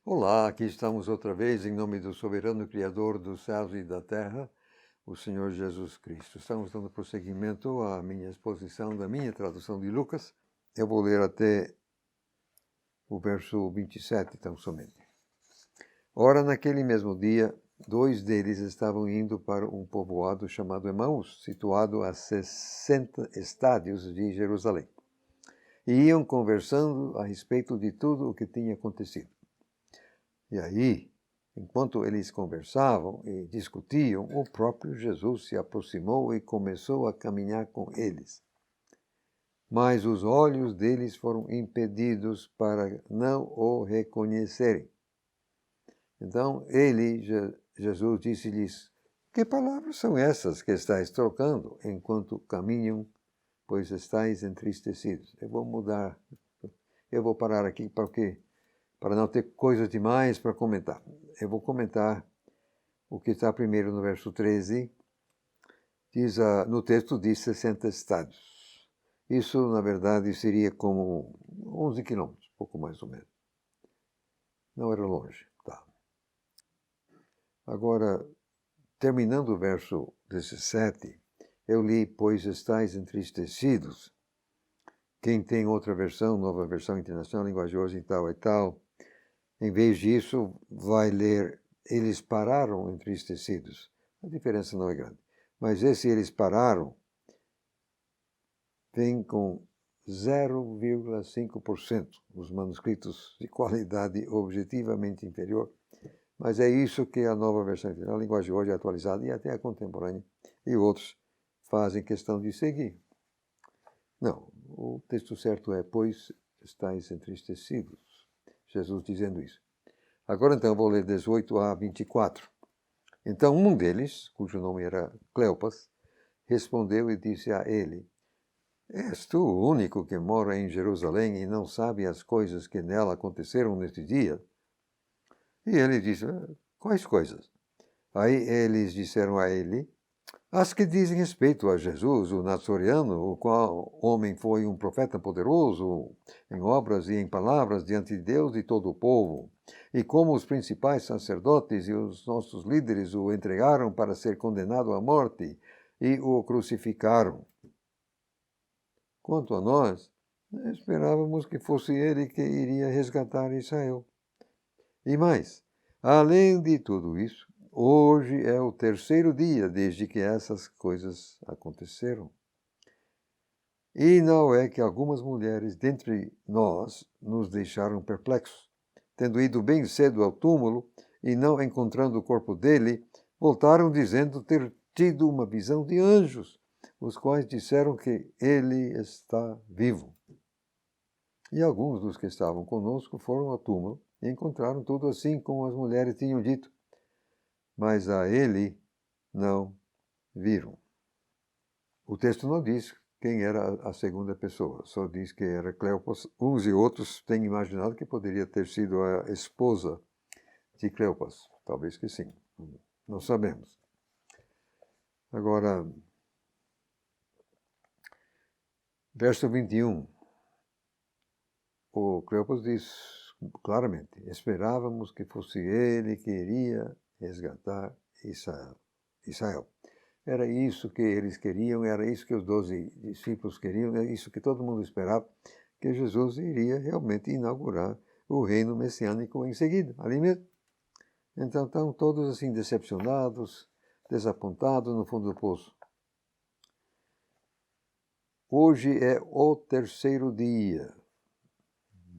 Olá, aqui estamos outra vez em nome do soberano Criador dos céus e da terra, o Senhor Jesus Cristo. Estamos dando prosseguimento à minha exposição da minha tradução de Lucas. Eu vou ler até o verso 27, tão somente. Ora, naquele mesmo dia, 2 deles estavam indo para um povoado chamado Emaús, situado a 60 estádios de Jerusalém. E iam conversando a respeito de tudo o que tinha acontecido. E aí, enquanto eles conversavam e discutiam, o próprio Jesus se aproximou e começou a caminhar com eles. Mas os olhos deles foram impedidos para não o reconhecerem. Então Jesus disse-lhes: Que palavras são essas que estáis trocando enquanto caminham, pois estáis entristecidos? Eu vou parar aqui para não ter coisa demais para comentar. Eu vou comentar o que está primeiro no verso 13. No texto diz 60 estádios. Isso, na verdade, seria como 11 quilômetros, pouco mais ou menos. Não era longe. Tá. Agora, terminando o verso 17, eu li, pois estáis entristecidos. Quem tem outra versão, nova versão internacional, linguagem hoje e tal e tal, em vez disso, vai ler, eles pararam entristecidos. A diferença não é grande. Mas esse eles pararam vem com 0,5%. Os manuscritos de qualidade objetivamente inferior. Mas é isso que a nova versão internacional, a linguagem hoje é atualizada e até a contemporânea, e outros fazem questão de seguir. Não, o texto certo é, pois estáis entristecidos. Jesus dizendo isso. Agora então eu vou ler 18 a 24. Então um deles, cujo nome era Cleopas, respondeu e disse a ele: És tu o único que mora em Jerusalém e não sabe as coisas que nela aconteceram neste dia? E ele disse: Quais coisas? Aí eles disseram a ele: As que dizem respeito a Jesus, o Nazoriano, o qual homem foi um profeta poderoso em obras e em palavras diante de Deus e todo o povo, e como os principais sacerdotes e os nossos líderes o entregaram para ser condenado à morte e o crucificaram. Quanto a nós, esperávamos que fosse ele que iria resgatar Israel. E mais, além de tudo isso, hoje é o 3º dia desde que essas coisas aconteceram. E não é que algumas mulheres dentre nós nos deixaram perplexos, tendo ido bem cedo ao túmulo e não encontrando o corpo dele, voltaram dizendo ter tido uma visão de anjos, os quais disseram que ele está vivo. E alguns dos que estavam conosco foram ao túmulo e encontraram tudo assim como as mulheres tinham dito, mas a ele não viram. O texto não diz quem era a segunda pessoa, só diz que era Cleopas. Uns e outros têm imaginado que poderia ter sido a esposa de Cleopas. Talvez que sim, não sabemos. Agora, verso 21. O Cleopas diz claramente: esperávamos que fosse ele que iria resgatar Israel. Era isso que eles queriam, era isso que os 12 discípulos queriam, era isso que todo mundo esperava, que Jesus iria realmente inaugurar o reino messiânico em seguida, ali mesmo. Então estão todos assim decepcionados, desapontados no fundo do poço. Hoje é o 3º dia,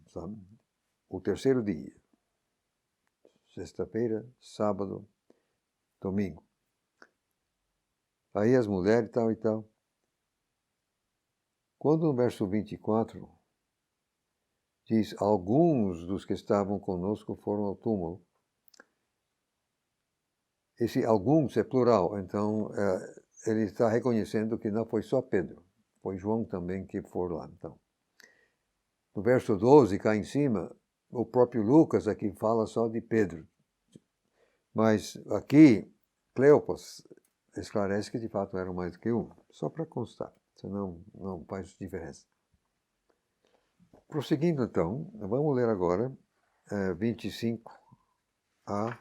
sabe? O 3º dia. Sexta-feira, sábado, domingo. Aí as mulheres tal e tal. Quando no verso 24 diz, alguns dos que estavam conosco foram ao túmulo. Esse alguns é plural, então ele está reconhecendo que não foi só Pedro, foi João também que foram lá. Então, no verso 12, cá em cima, o próprio Lucas aqui fala só de Pedro. Mas aqui, Cleopas esclarece que de fato eram mais do que um, só para constar, senão não faz diferença. Prosseguindo então, vamos ler agora 25 a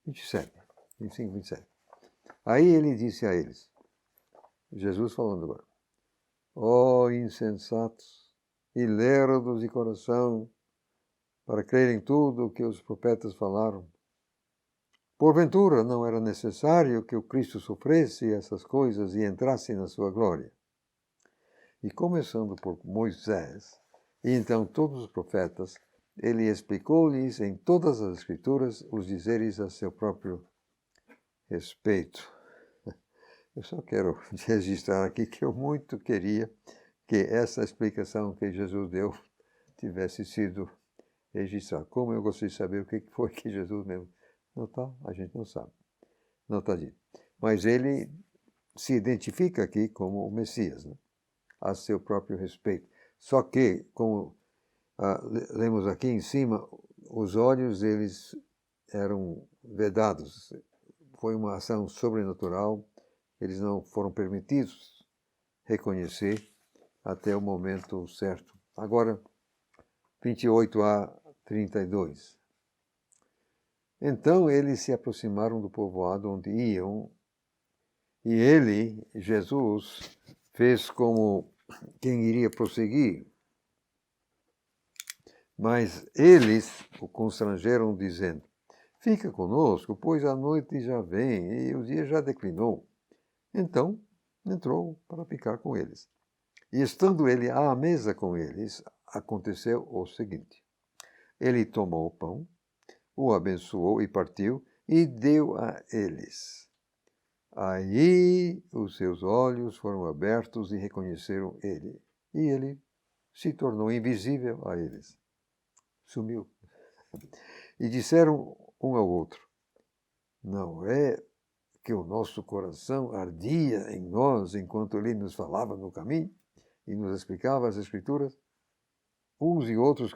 27. 25, 27. Aí ele disse a eles, Jesus falando agora, ó insensatos e lerdos de coração, para crerem tudo o que os profetas falaram. Porventura não era necessário que o Cristo sofresse essas coisas e entrasse na sua glória. E começando por Moisés, e então todos os profetas, ele explicou-lhes em todas as Escrituras os dizeres a seu próprio respeito. Eu só quero registrar aqui que eu muito queria que essa explicação que Jesus deu tivesse sido registrada. Como eu gostaria de saber o que foi que Jesus mesmo... Não está, a gente não sabe. Não está dito. Mas ele se identifica aqui como o Messias, né? A seu próprio respeito. Só que, como lemos aqui em cima, os olhos eles eram vedados. Foi uma ação sobrenatural. Eles não foram permitidos reconhecer até o momento certo. Agora, 28 a 32. Então eles se aproximaram do povoado onde iam, e ele, Jesus, fez como quem iria prosseguir. Mas eles o constrangeram, dizendo, fica conosco, pois a noite já vem e o dia já declinou. Então entrou para ficar com eles. E estando ele à mesa com eles, aconteceu o seguinte. Ele tomou o pão, o abençoou e partiu, e deu a eles. Aí os seus olhos foram abertos e reconheceram ele. E ele se tornou invisível a eles. Sumiu. E disseram um ao outro, não é que o nosso coração ardia em nós enquanto ele nos falava no caminho e nos explicava as Escrituras? Uns e outros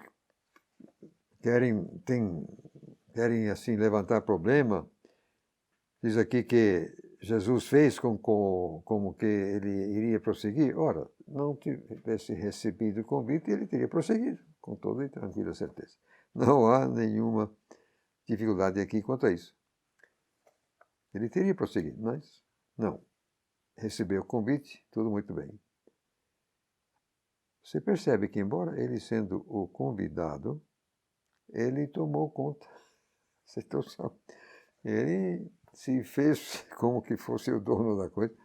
querem assim levantar problema. Diz aqui que Jesus fez como que ele iria prosseguir. Ora, não tivesse recebido o convite, ele teria prosseguido, com toda e tranquila certeza. Não há nenhuma dificuldade aqui quanto a isso. Ele teria prosseguido, mas não. Recebeu o convite, tudo muito bem. Você percebe que, embora ele sendo o convidado, ele tomou conta da situação. Ele se fez como que fosse o dono da coisa.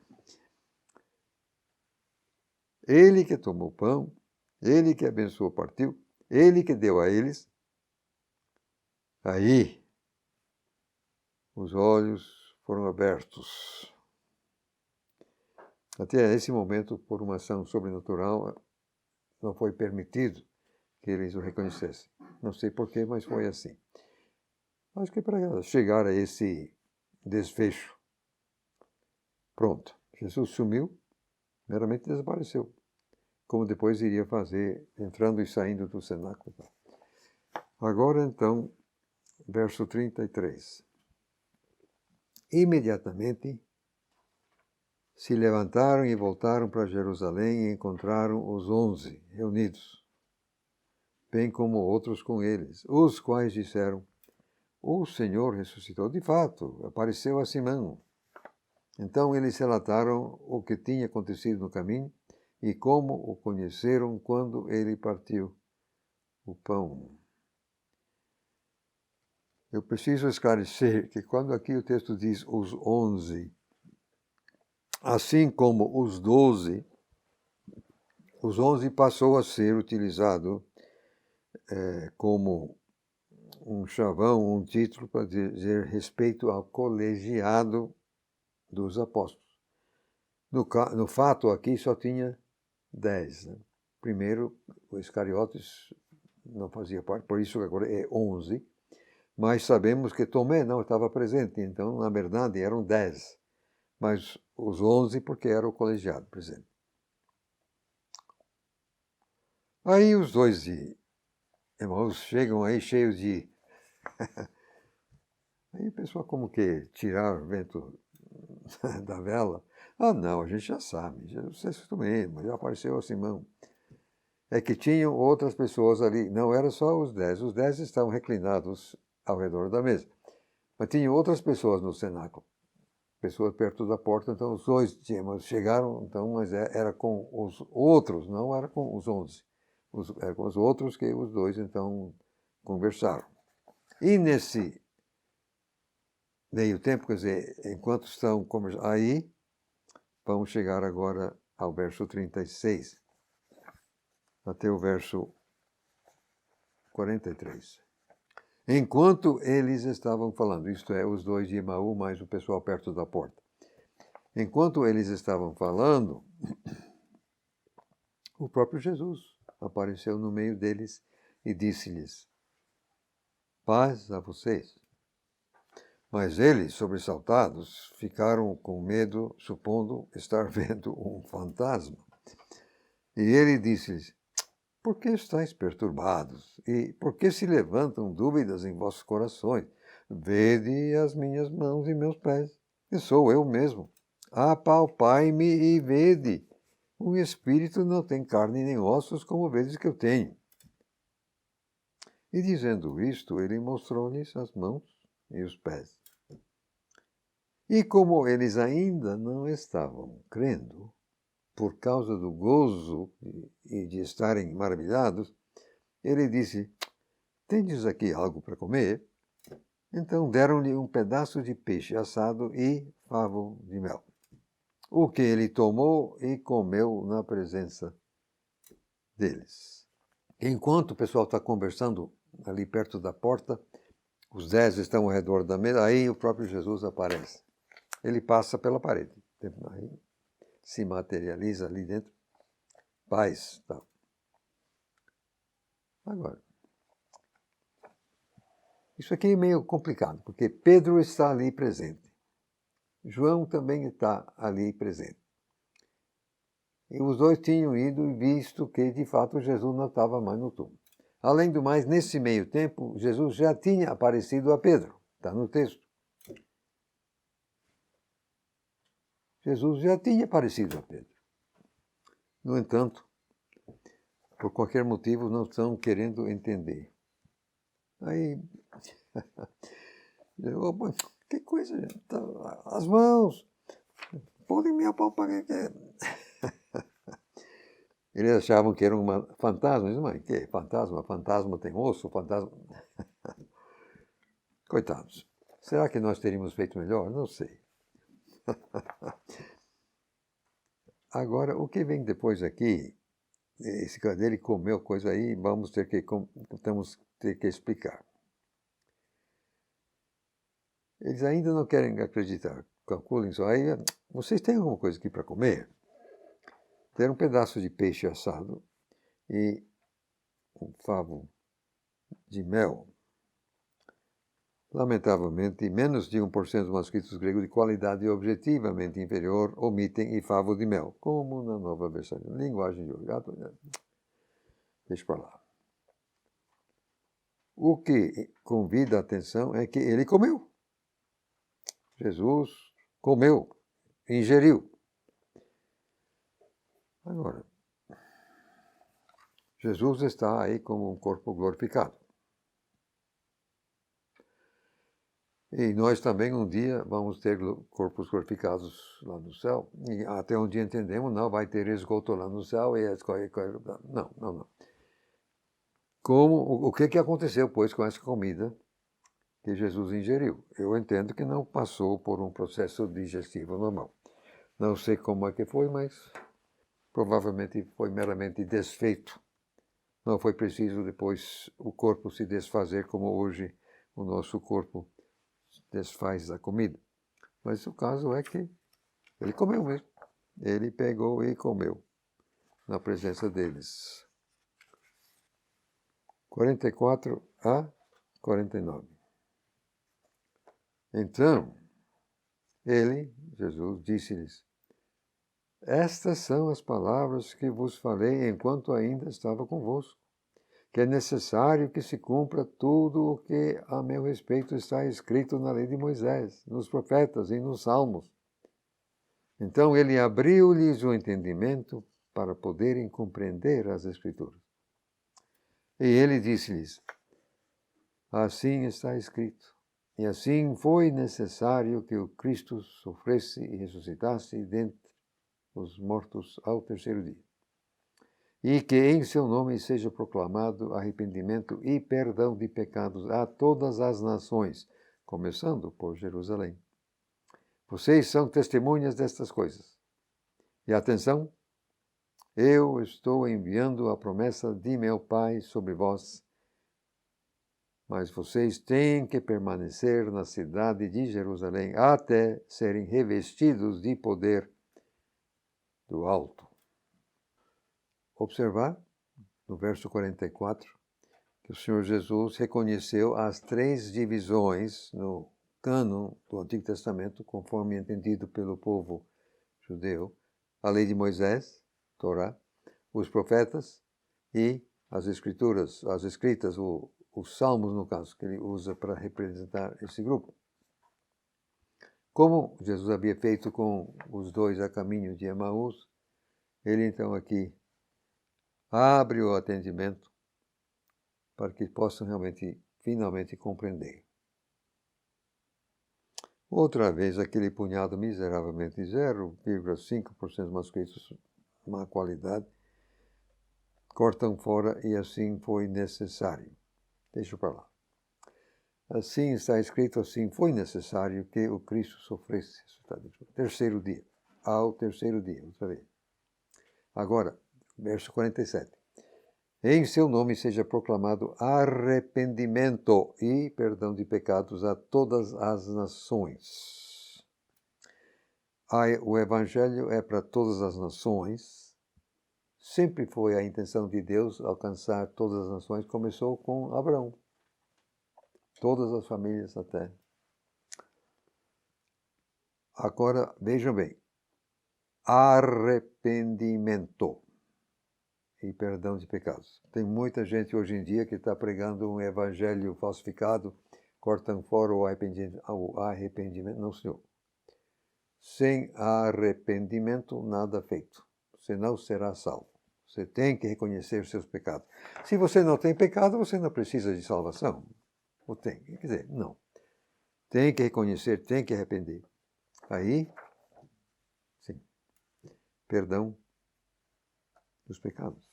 Ele que tomou o pão, ele que abençoou, partiu, ele que deu a eles. Aí, os olhos foram abertos. Até esse momento, por uma ação sobrenatural, não foi permitido que eles o reconhecessem. Não sei porquê, mas foi assim. Acho que para chegar a esse desfecho. Pronto. Jesus sumiu, meramente desapareceu. Como depois iria fazer, entrando e saindo do cenáculo. Agora, então, verso 33. Imediatamente se levantaram e voltaram para Jerusalém e encontraram os 11 reunidos, bem como outros com eles, os quais disseram, o Senhor ressuscitou de fato, apareceu a Simão. Então eles relataram o que tinha acontecido no caminho e como o conheceram quando ele partiu o pão. Eu preciso esclarecer que quando aqui o texto diz os 11, assim como os 12, os 11 passou a ser utilizado como um chavão, um título para dizer respeito ao colegiado dos apóstolos. No fato aqui só tinha 10. Né? Primeiro, o Iscariotes não fazia parte, por isso agora é 11. Mas sabemos que Tomé não estava presente, então, na verdade, eram 10. Mas os 11 porque era o colegiado presente. Aí os dois irmãos chegam aí cheios de... Aí o pessoal como que tirar o vento da vela. Ah, não, a gente já sabe, Jesus ressuscitou mesmo, já apareceu a Simão. é que tinham outras pessoas ali. Não era só os 10. Os 10 estavam reclinados ao redor da mesa. Mas tinha outras pessoas no cenáculo. Pessoas perto da porta. Então os dois chegaram, então, mas era com os outros, não era com os 11. Era com os outros que os dois, então, conversaram. E nesse meio tempo, quer dizer, enquanto estão conversando, aí vamos chegar agora ao verso 36, até o verso 43. Enquanto eles estavam falando, isto é, os dois de Emaú, mais o pessoal perto da porta. Enquanto eles estavam falando, o próprio Jesus apareceu no meio deles e disse-lhes: paz a vocês. Mas eles, sobressaltados, ficaram com medo, supondo estar vendo um fantasma. E ele disse-lhes: por que estáis perturbados? E por que se levantam dúvidas em vossos corações? Vede as minhas mãos e meus pés, e sou eu mesmo. Apalpai-me e vede. Um espírito não tem carne nem ossos, como vedes que eu tenho. E dizendo isto, ele mostrou-lhes as mãos e os pés. E como eles ainda não estavam crendo, por causa do gozo e de estarem maravilhados, ele disse: tendes aqui algo para comer? Então deram-lhe um pedaço de peixe assado e favo de mel, o que ele tomou e comeu na presença deles. Enquanto o pessoal está conversando ali perto da porta, os 10 estão ao redor da mesa, aí o próprio Jesus aparece. Ele passa pela parede, aí se materializa ali dentro, paz, tal. Agora, isso aqui é meio complicado, porque Pedro está ali presente. João também está ali presente. E os dois tinham ido e visto que, de fato, Jesus não estava mais no túmulo. Além do mais, nesse meio tempo, Jesus já tinha aparecido a Pedro. Está no texto. Jesus já tinha aparecido a Pedro. No entanto, por qualquer motivo, não estão querendo entender. Aí, que coisa, as mãos, podem me apalpar. Eles achavam que era um fantasma. Mas que fantasma? Fantasma tem osso? Fantasma... Coitados. Será que nós teríamos feito melhor? Não sei. Agora, o que vem depois aqui, esse cara dele comeu coisa aí, vamos ter que explicar. Eles ainda não querem acreditar. Calculem só. Aí, vocês têm alguma coisa aqui para comer? Deram um pedaço de peixe assado e um favo de mel. Lamentavelmente, menos de 1% dos manuscritos gregos de qualidade objetivamente inferior omitem e favo de mel, como na nova versão. Linguagem de gato. Deixa para lá. O que convida a atenção é que ele comeu. Jesus comeu, ingeriu. Agora, Jesus está aí como um corpo glorificado. E nós também um dia vamos ter corpos glorificados lá no céu. E até onde entendemos, não vai ter esgoto lá no céu. Não. O que aconteceu, pois, com essa comida que Jesus ingeriu? Eu entendo que não passou por um processo digestivo normal. Não sei como é que foi, mas provavelmente foi meramente desfeito. Não foi preciso depois o corpo se desfazer como hoje o nosso corpo desfaz a comida. Mas o caso é que ele comeu mesmo. Ele pegou e comeu na presença deles. 44 a 49. Então, ele, Jesus, disse-lhes: estas são as palavras que vos falei enquanto ainda estava convosco, que é necessário que se cumpra tudo o que a meu respeito está escrito na lei de Moisés, nos profetas e nos salmos. Então ele abriu-lhes o entendimento para poderem compreender as Escrituras. E ele disse-lhes: assim está escrito, e assim foi necessário que o Cristo sofresse e ressuscitasse dentre os mortos ao terceiro dia, e que em seu nome seja proclamado arrependimento e perdão de pecados a todas as nações, começando por Jerusalém. Vocês são testemunhas destas coisas. E atenção, eu estou enviando a promessa de meu Pai sobre vós, mas vocês têm que permanecer na cidade de Jerusalém até serem revestidos de poder do alto. Observar, no verso 44, que o Senhor Jesus reconheceu as 3 divisões no cânon do Antigo Testamento, conforme entendido pelo povo judeu: a lei de Moisés, Torá, os profetas e as escrituras, as escritas, os salmos, no caso, que ele usa para representar esse grupo. Como Jesus havia feito com os 2 a caminho de Emaús, ele então aqui abre o atendimento para que possam finalmente compreender. Outra vez, aquele punhado miseravelmente 0,5% manuscritos má qualidade cortam fora, e assim foi necessário. Deixa para lá. Assim está escrito, assim foi necessário que o Cristo sofresse. Terceiro dia. Ao terceiro dia, outra vez. Agora, verso 47. Em seu nome seja proclamado arrependimento e perdão de pecados a todas as nações. O Evangelho é para todas as nações. Sempre foi a intenção de Deus alcançar todas as nações. Começou com Abraão. Todas as famílias da terra. Agora, vejam bem. Arrependimento e perdão de pecados. Tem muita gente hoje em dia que está pregando um evangelho falsificado, cortam fora o arrependimento. Não, senhor. Sem arrependimento, nada feito. Você não será salvo. Você tem que reconhecer os seus pecados. Se você não tem pecado, você não precisa de salvação. Ou tem? Quer dizer, não. Tem que reconhecer, tem que arrepender. Aí, sim, perdão dos pecados.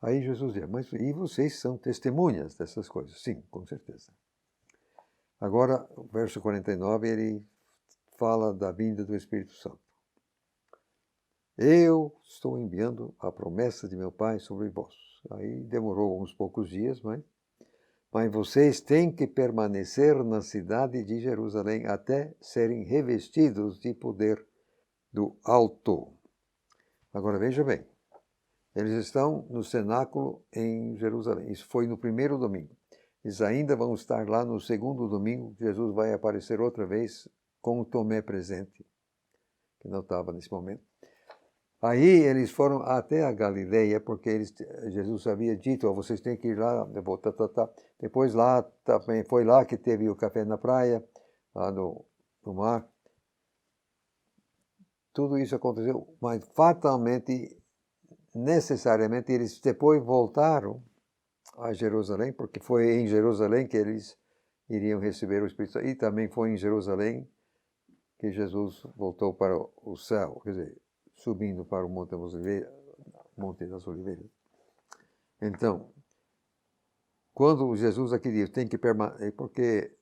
Aí Jesus diz, mas e vocês são testemunhas dessas coisas? Sim, com certeza. Agora, o verso 49, ele fala da vinda do Espírito Santo. Eu estou enviando a promessa de meu Pai sobre vós. Aí demorou uns poucos dias, mas vocês têm que permanecer na cidade de Jerusalém até serem revestidos de poder do alto. Agora veja bem, eles estão no cenáculo em Jerusalém. Isso foi no primeiro domingo. Eles ainda vão estar lá no segundo domingo. Jesus vai aparecer outra vez com o Tomé presente, que não estava nesse momento. Aí eles foram até a Galileia, porque Jesus havia dito, vocês têm que ir lá. Depois lá, também foi lá que teve o café na praia, lá no mar. Tudo isso aconteceu, mas fatalmente, necessariamente, eles depois voltaram a Jerusalém, porque foi em Jerusalém que eles iriam receber o Espírito Santo. E também foi em Jerusalém que Jesus voltou para o céu, quer dizer, subindo para o Monte das Oliveiras. Então, quando Jesus aqui diz, tem que permanecer, porque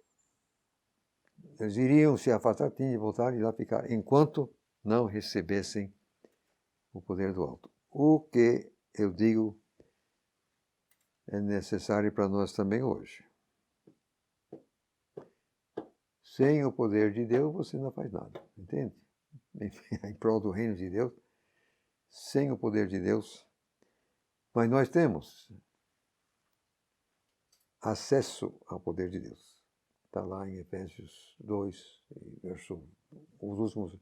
eles iriam se afastar, tinham de voltar e lá ficar, enquanto não recebessem o poder do alto. O que eu digo é necessário para nós também hoje. Sem o poder de Deus, você não faz nada, entende? Em prol do reino de Deus, sem o poder de Deus. Mas nós temos acesso ao poder de Deus. Está lá em Efésios 2, verso 1. Os últimos.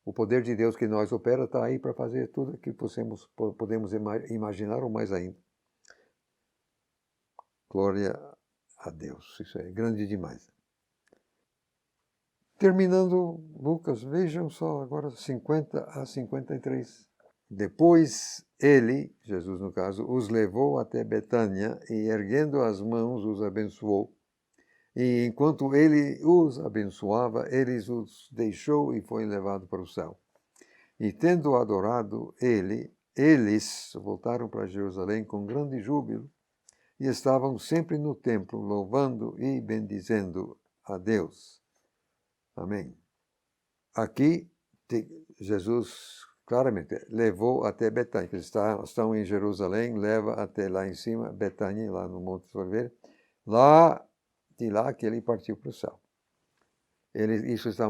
O poder de Deus que nós opera está aí para fazer tudo que podemos imaginar ou mais ainda. Glória a Deus. Isso é grande demais. Terminando Lucas, vejam só agora 50 a 53. Depois ele, Jesus no caso, os levou até Betânia e, erguendo as mãos, os abençoou. E enquanto ele os abençoava, eles os deixou e foi levado para o céu. E tendo adorado eles voltaram para Jerusalém com grande júbilo e estavam sempre no templo, louvando e bendizendo a Deus. Amém. Aqui, Jesus claramente levou até Betânia. Eles estão em Jerusalém, leva até lá em cima, Betânia, lá no Monte dos Oliveiras. De lá que ele partiu para o céu. Isso está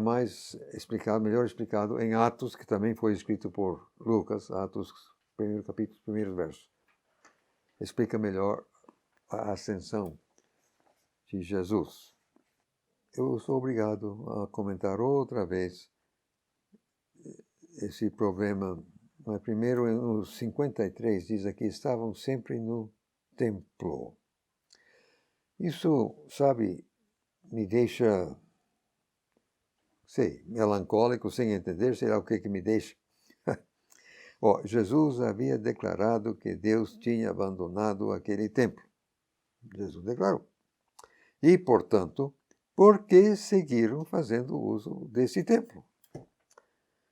melhor explicado em Atos, que também foi escrito por Lucas, Atos, primeiro capítulo, primeiros versos. Explica melhor a ascensão de Jesus. Eu sou obrigado a comentar outra vez esse problema. Mas primeiro, no 53, diz aqui, estavam sempre no templo. Isso, sabe, me deixa, melancólico, sem entender, sei lá o que me deixa. Jesus havia declarado que Deus tinha abandonado aquele templo. Jesus declarou. E, portanto, por que seguiram fazendo uso desse templo?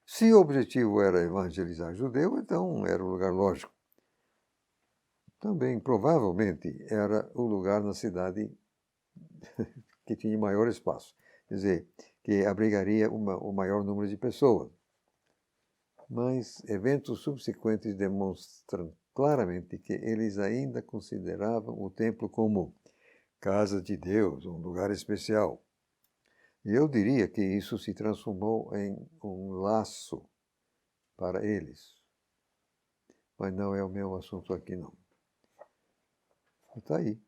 Se o objetivo era evangelizar judeu, então era o lugar lógico. Também, provavelmente, era o lugar na cidade que tinha maior espaço. Quer dizer, que abrigaria o maior número de pessoas. Mas eventos subsequentes demonstram claramente que eles ainda consideravam o templo como casa de Deus, um lugar especial. E eu diria que isso se transformou em um laço para eles. Mas não é o meu assunto aqui, não. Está aí.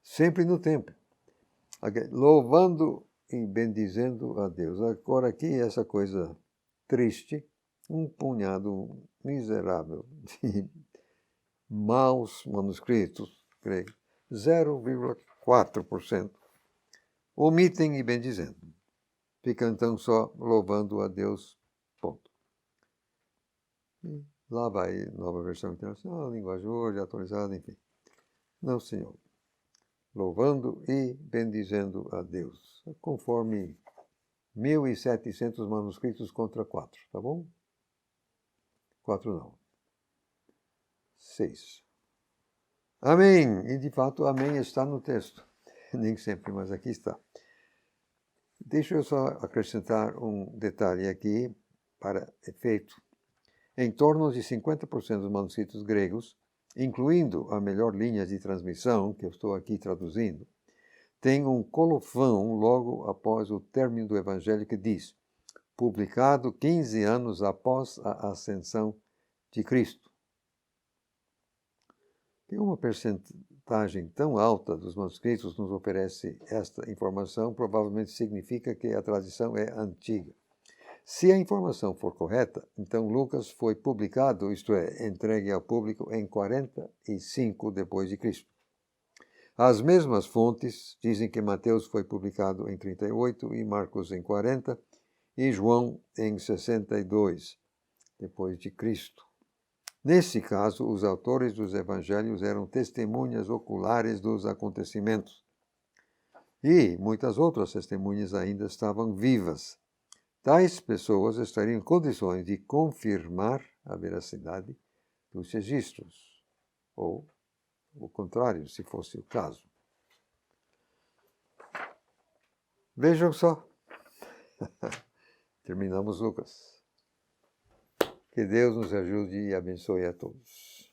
Sempre no templo. Louvando e bendizendo a Deus. Agora aqui essa coisa triste, um punhado miserável de maus manuscritos gregos, 0,4%, omitem e bendizendo. Fica então só louvando a Deus, ponto. E lá vai, nova versão internacional, linguagem hoje, atualizada, enfim. Não, Senhor. Louvando e bendizendo a Deus, conforme 1.700 manuscritos contra 4, tá bom? 4 não. 6. Amém. E de fato, amém está no texto. Nem sempre, mas aqui está. Deixa eu só acrescentar um detalhe aqui para efeito. Em torno de 50% dos manuscritos gregos, incluindo a melhor linha de transmissão, que eu estou aqui traduzindo, tem um colofão logo após o término do Evangelho que diz: publicado 15 anos após a ascensão de Cristo. Que uma percentagem tão alta dos manuscritos nos oferece esta informação, provavelmente significa que a tradição é antiga. Se a informação for correta, então Lucas foi publicado, isto é, entregue ao público em 45 depois de Cristo. As mesmas fontes dizem que Mateus foi publicado em 38 e Marcos em 40 e João em 62 depois de Cristo. Nesse caso, os autores dos evangelhos eram testemunhas oculares dos acontecimentos. E muitas outras testemunhas ainda estavam vivas. Tais pessoas estariam em condições de confirmar a veracidade dos registros, ou o contrário, se fosse o caso. Vejam só. Terminamos Lucas. Que Deus nos ajude e abençoe a todos.